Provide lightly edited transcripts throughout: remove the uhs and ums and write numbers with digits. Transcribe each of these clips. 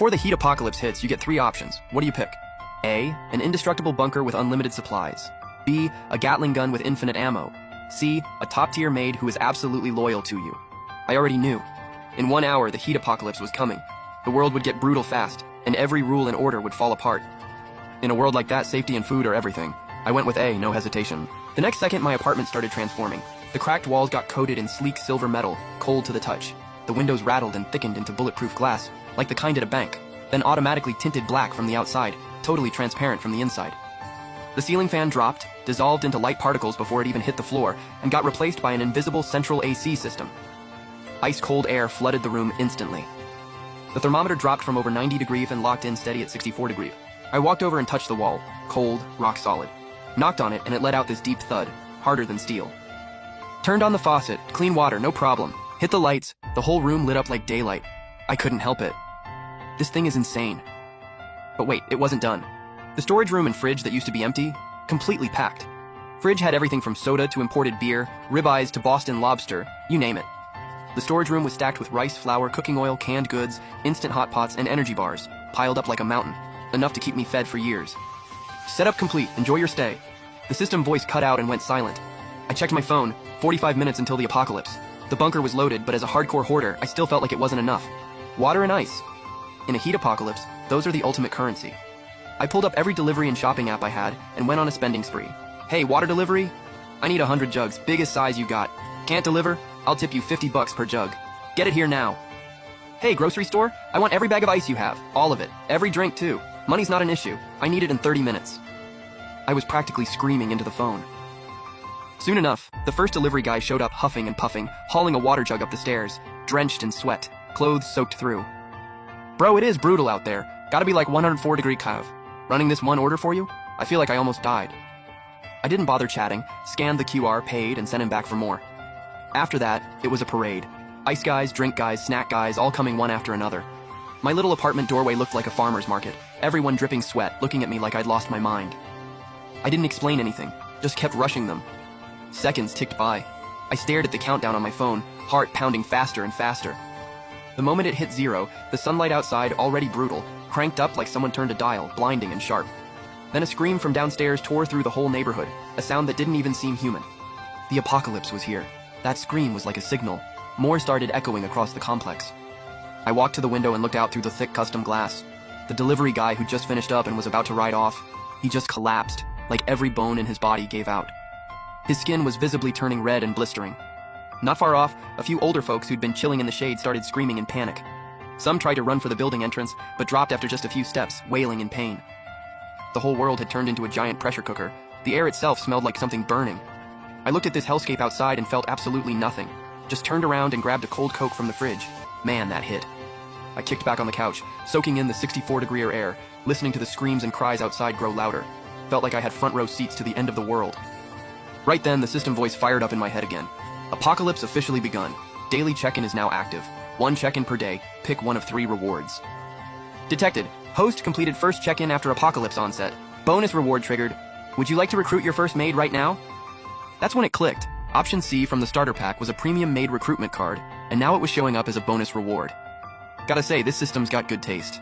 Before the heat apocalypse hits, you get three options. What do you pick? A, an indestructible bunker with unlimited supplies. B, a Gatling gun with infinite ammo. C, a top-tier maid who is absolutely loyal to you. I already knew. In 1 hour, the heat apocalypse was coming. The world would get brutal fast, and every rule and order would fall apart. In a world like that, safety and food are everything. I went with A, no hesitation. The next second, my apartment started transforming. The cracked walls got coated in sleek silver metal, cold to the touch. The windows rattled and thickened into bulletproof glass, like the kind at a bank, then automatically tinted black from the outside, totally transparent from the inside. The ceiling fan dropped, dissolved into light particles before it even hit the floor, and got replaced by an invisible central AC system. Ice-cold air flooded the room instantly. The thermometer dropped from over 90 degrees and locked in steady at 64 degrees. I walked over and touched the wall, cold, rock solid. Knocked on it and it let out this deep thud, harder than steel. Turned on the faucet, clean water, no problem. Hit the lights, the whole room lit up like daylight. I couldn't help it. This thing is insane. But wait, it wasn't done. The storage room and fridge that used to be empty, completely packed. Fridge had everything from soda to imported beer, ribeyes to Boston lobster, you name it. The storage room was stacked with rice, flour, cooking oil, canned goods, instant hot pots, and energy bars, piled up like a mountain, enough to keep me fed for years. Setup complete, enjoy your stay. The system voice cut out and went silent. I checked my phone, 45 minutes until the apocalypse. The bunker was loaded, but as a hardcore hoarder, I still felt like it wasn't enough. Water and ice. In a heat apocalypse, those are the ultimate currency. I pulled up every delivery and shopping app I had and went on a spending spree. Hey, water delivery? I need 100 jugs, biggest size you got. Can't deliver? I'll tip you $50 per jug. Get it here now. Hey, grocery store? I want every bag of ice you have. All of it. Every drink, too. Money's not an issue. I need it in 30 minutes. I was practically screaming into the phone. Soon enough, the first delivery guy showed up huffing and puffing, hauling a water jug up the stairs, drenched in sweat, clothes soaked through. Bro, it is brutal out there. Gotta be like 104-degree Cav. Running this one order for you? I feel like I almost died. I didn't bother chatting, scanned the QR, paid, and sent him back for more. After that, it was a parade. Ice guys, drink guys, snack guys, all coming one after another. My little apartment doorway looked like a farmer's market, everyone dripping sweat, looking at me like I'd lost my mind. I didn't explain anything, just kept rushing them. Seconds ticked by. I stared at the countdown on my phone, heart pounding faster and faster. The moment it hit 0, the sunlight outside, already brutal, cranked up like someone turned a dial, blinding and sharp. Then a scream from downstairs tore through the whole neighborhood, a sound that didn't even seem human. The apocalypse was here. That scream was like a signal. More started echoing across the complex. I walked to the window and looked out through the thick custom glass. The delivery guy who just finished up and was about to ride off, he just collapsed, like every bone in his body gave out. His skin was visibly turning red and blistering. Not far off, a few older folks who'd been chilling in the shade started screaming in panic. Some tried to run for the building entrance, but dropped after just a few steps, wailing in pain. The whole world had turned into a giant pressure cooker. The air itself smelled like something burning. I looked at this hellscape outside and felt absolutely nothing. Just turned around and grabbed a cold Coke from the fridge. Man, that hit. I kicked back on the couch, soaking in the 64-degree air, listening to the screams and cries outside grow louder. Felt like I had front row seats to the end of the world. Right then, the system voice fired up in my head again. Apocalypse officially begun. Daily check-in is now active. 1 check-in per day. Pick one of 3 rewards. Detected. Host completed first check-in after apocalypse onset. Bonus reward triggered. Would you like to recruit your first maid right now? That's when it clicked. Option C from the starter pack was a premium maid recruitment card, and now it was showing up as a bonus reward. Gotta say, this system's got good taste.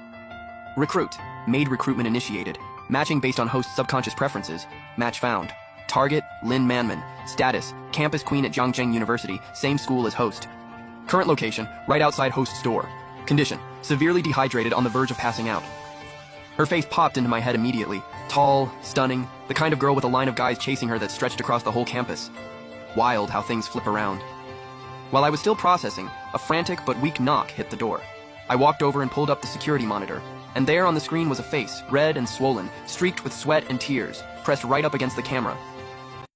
Recruit. Maid recruitment initiated. Matching based on host's subconscious preferences. Match found. Target, Lynn Manman. Status, campus queen at Zhangjiang University, same school as host. Current location, right outside host's door. Condition, severely dehydrated on the verge of passing out. Her face popped into my head immediately. Tall, stunning, the kind of girl with a line of guys chasing her that stretched across the whole campus. Wild how things flip around. While I was still processing, a frantic but weak knock hit the door. I walked over and pulled up the security monitor, and there on the screen was a face, red and swollen, streaked with sweat and tears, pressed right up against the camera.